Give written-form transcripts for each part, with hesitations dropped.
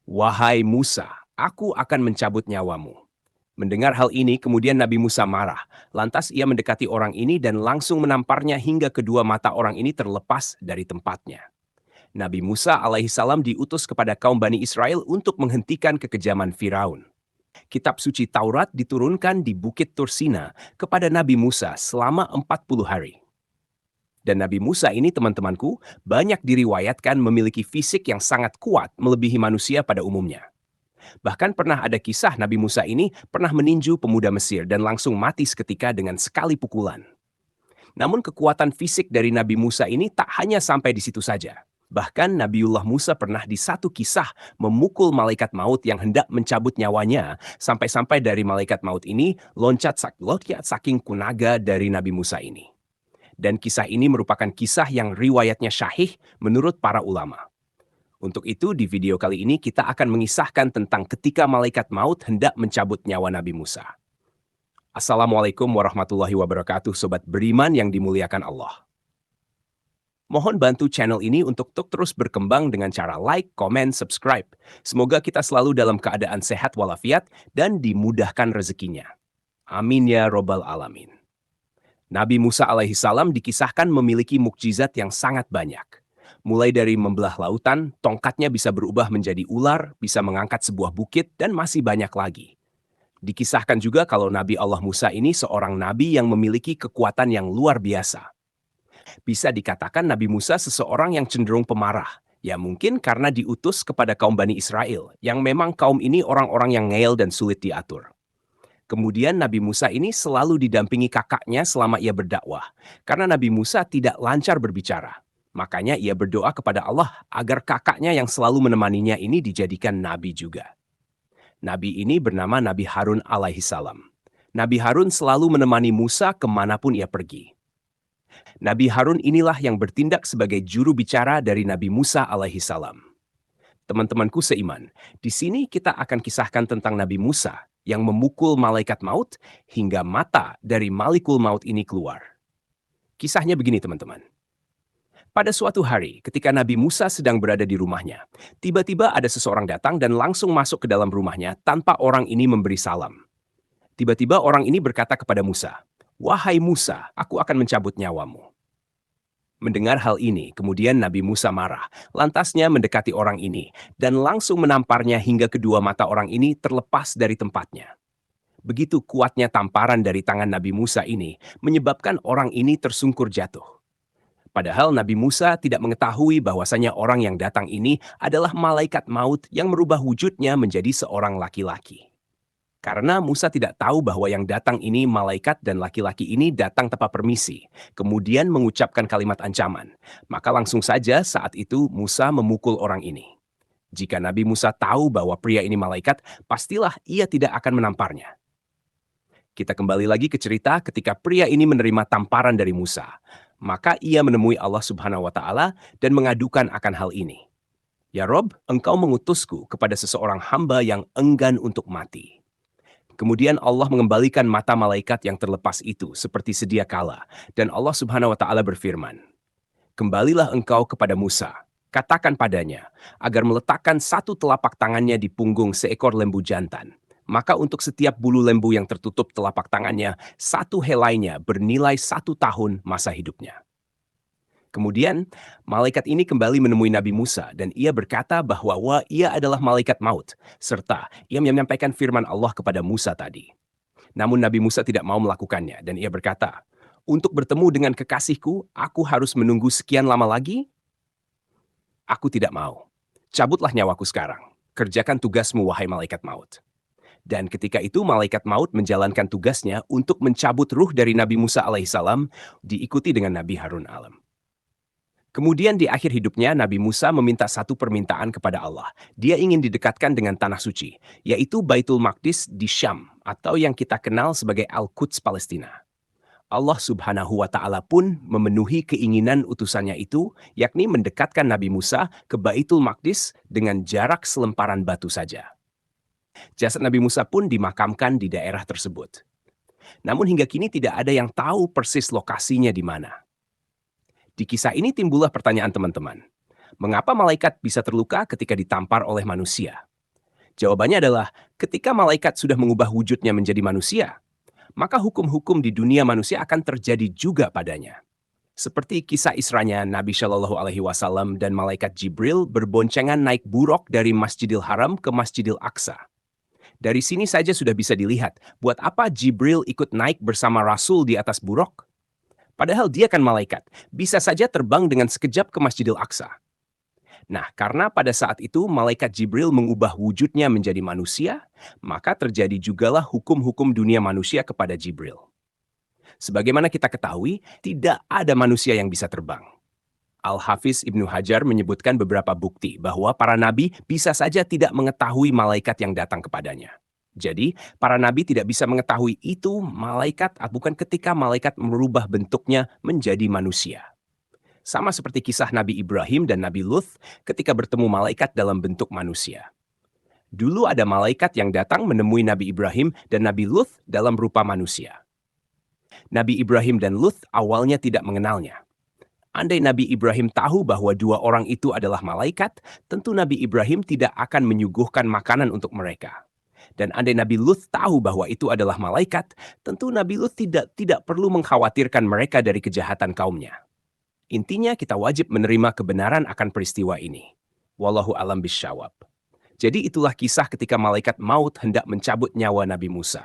"Wahai Musa, aku akan mencabut nyawamu." Mendengar hal ini, kemudian Nabi Musa marah. Lantas ia mendekati orang ini dan langsung menamparnya hingga kedua mata orang ini terlepas dari tempatnya. Nabi Musa alaihissalam diutus kepada kaum Bani Israel untuk menghentikan kekejaman Firaun. Kitab suci Taurat diturunkan di Bukit Tursina kepada Nabi Musa selama 40 hari. Dan Nabi Musa ini, teman-temanku, banyak diriwayatkan memiliki fisik yang sangat kuat melebihi manusia pada umumnya. Bahkan pernah ada kisah Nabi Musa ini pernah meninju pemuda Mesir dan langsung mati seketika dengan sekali pukulan. Namun kekuatan fisik dari Nabi Musa ini tak hanya sampai di situ saja. Bahkan Nabiullah Musa pernah di satu kisah memukul malaikat maut yang hendak mencabut nyawanya, sampai-sampai dari malaikat maut ini loncat saking kunaga dari Nabi Musa ini. Dan kisah ini merupakan kisah yang riwayatnya syahih menurut para ulama. Untuk itu, di video kali ini kita akan mengisahkan tentang ketika malaikat maut hendak mencabut nyawa Nabi Musa. Assalamualaikum warahmatullahi wabarakatuh, sobat beriman yang dimuliakan Allah. Mohon bantu channel ini untuk terus berkembang dengan cara like, komen, subscribe. Semoga kita selalu dalam keadaan sehat walafiat dan dimudahkan rezekinya. Amin ya robbal alamin. Nabi Musa alaihissalam dikisahkan memiliki mukjizat yang sangat banyak. Mulai dari membelah lautan, tongkatnya bisa berubah menjadi ular, bisa mengangkat sebuah bukit, dan masih banyak lagi. Dikisahkan juga kalau Nabi Allah Musa ini seorang nabi yang memiliki kekuatan yang luar biasa. Bisa dikatakan Nabi Musa seseorang yang cenderung pemarah. Ya mungkin karena diutus kepada kaum Bani Israel, yang memang kaum ini orang-orang yang ngeyel dan sulit diatur. Kemudian Nabi Musa ini selalu didampingi kakaknya selama ia berdakwah, karena Nabi Musa tidak lancar berbicara. Makanya ia berdoa kepada Allah agar kakaknya yang selalu menemaninya ini dijadikan nabi juga. Nabi ini bernama Nabi Harun alaihissalam. Nabi Harun selalu menemani Musa kemanapun ia pergi. Nabi Harun inilah yang bertindak sebagai juru bicara dari Nabi Musa alaihissalam. Teman-temanku seiman, di sini kita akan kisahkan tentang Nabi Musa yang memukul malaikat maut hingga mata dari Malikul Maut ini keluar. Kisahnya begini, teman-teman. Pada suatu hari, ketika Nabi Musa sedang berada di rumahnya, tiba-tiba ada seseorang datang dan langsung masuk ke dalam rumahnya tanpa orang ini memberi salam. Tiba-tiba orang ini berkata kepada Musa, "Wahai Musa, aku akan mencabut nyawamu." Mendengar hal ini, kemudian Nabi Musa marah, lantasnya mendekati orang ini, dan langsung menamparnya hingga kedua mata orang ini terlepas dari tempatnya. Begitu kuatnya tamparan dari tangan Nabi Musa ini, menyebabkan orang ini tersungkur jatuh. Padahal Nabi Musa tidak mengetahui bahwasanya orang yang datang ini adalah malaikat maut yang merubah wujudnya menjadi seorang laki-laki. Karena Musa tidak tahu bahwa yang datang ini malaikat dan laki-laki ini datang tanpa permisi, kemudian mengucapkan kalimat ancaman. Maka langsung saja saat itu Musa memukul orang ini. Jika Nabi Musa tahu bahwa pria ini malaikat, pastilah ia tidak akan menamparnya. Kita kembali lagi ke cerita ketika pria ini menerima tamparan dari Musa. Maka ia menemui Allah Subhanahu wa Ta'ala dan mengadukan akan hal ini. "Ya Rob, engkau mengutusku kepada seseorang hamba yang enggan untuk mati." Kemudian Allah mengembalikan mata malaikat yang terlepas itu seperti sedia kala. Dan Allah Subhanahu wa Ta'ala berfirman, "Kembalilah engkau kepada Musa, katakan padanya, agar meletakkan satu telapak tangannya di punggung seekor lembu jantan. Maka untuk setiap bulu lembu yang tertutup telapak tangannya, satu helainya bernilai 1 tahun masa hidupnya." Kemudian, malaikat ini kembali menemui Nabi Musa dan ia berkata bahwa ia adalah malaikat maut, serta ia menyampaikan firman Allah kepada Musa tadi. Namun Nabi Musa tidak mau melakukannya dan ia berkata, "Untuk bertemu dengan kekasihku, aku harus menunggu sekian lama lagi? Aku tidak mau. Cabutlah nyawaku sekarang. Kerjakan tugasmu, wahai malaikat maut." Dan ketika itu malaikat maut menjalankan tugasnya untuk mencabut ruh dari Nabi Musa alaihissalam, diikuti dengan Nabi Harun alaihissalam. Kemudian di akhir hidupnya, Nabi Musa meminta satu permintaan kepada Allah. Dia ingin didekatkan dengan tanah suci, yaitu Baitul Maqdis di Syam, atau yang kita kenal sebagai Al-Quds Palestina. Allah Subhanahu wa Ta'ala pun memenuhi keinginan utusannya itu, yakni mendekatkan Nabi Musa ke Baitul Maqdis dengan jarak selemparan batu saja. Jasad Nabi Musa pun dimakamkan di daerah tersebut. Namun hingga kini tidak ada yang tahu persis lokasinya di mana. Di kisah ini timbullah pertanyaan teman-teman. Mengapa malaikat bisa terluka ketika ditampar oleh manusia? Jawabannya adalah ketika malaikat sudah mengubah wujudnya menjadi manusia, maka hukum-hukum di dunia manusia akan terjadi juga padanya. Seperti kisah Isranya Nabi Shallallahu Alaihi Wasallam dan malaikat Jibril berboncengan naik buruk dari Masjidil Haram ke Masjidil Aqsa. Dari sini saja sudah bisa dilihat buat apa Jibril ikut naik bersama Rasul di atas buruk. Padahal dia kan malaikat, bisa saja terbang dengan sekejap ke Masjidil Aqsa. Nah, karena pada saat itu malaikat Jibril mengubah wujudnya menjadi manusia, maka terjadi jugalah hukum-hukum dunia manusia kepada Jibril. Sebagaimana kita ketahui, tidak ada manusia yang bisa terbang. Al-Hafiz Ibnu Hajar menyebutkan beberapa bukti bahwa para nabi bisa saja tidak mengetahui malaikat yang datang kepadanya. Jadi, para nabi tidak bisa mengetahui itu malaikat bukan ketika malaikat merubah bentuknya menjadi manusia. Sama seperti kisah Nabi Ibrahim dan Nabi Luth ketika bertemu malaikat dalam bentuk manusia. Dulu ada malaikat yang datang menemui Nabi Ibrahim dan Nabi Luth dalam rupa manusia. Nabi Ibrahim dan Luth awalnya tidak mengenalnya. Andai Nabi Ibrahim tahu bahwa dua orang itu adalah malaikat, tentu Nabi Ibrahim tidak akan menyuguhkan makanan untuk mereka. Dan andai Nabi Luth tahu bahwa itu adalah malaikat, tentu Nabi Luth tidak perlu mengkhawatirkan mereka dari kejahatan kaumnya. Intinya kita wajib menerima kebenaran akan peristiwa ini. Wallahu alam bisyawab. Jadi itulah kisah ketika malaikat maut hendak mencabut nyawa Nabi Musa.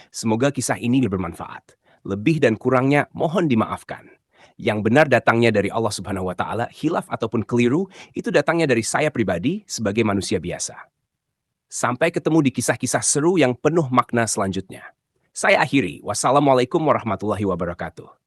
Semoga kisah ini bermanfaat. Lebih dan kurangnya mohon dimaafkan. Yang benar datangnya dari Allah Subhanahu wa Ta'ala, hilaf ataupun keliru, itu datangnya dari saya pribadi sebagai manusia biasa. Sampai ketemu di kisah-kisah seru yang penuh makna selanjutnya. Saya akhiri. Wassalamualaikum warahmatullahi wabarakatuh.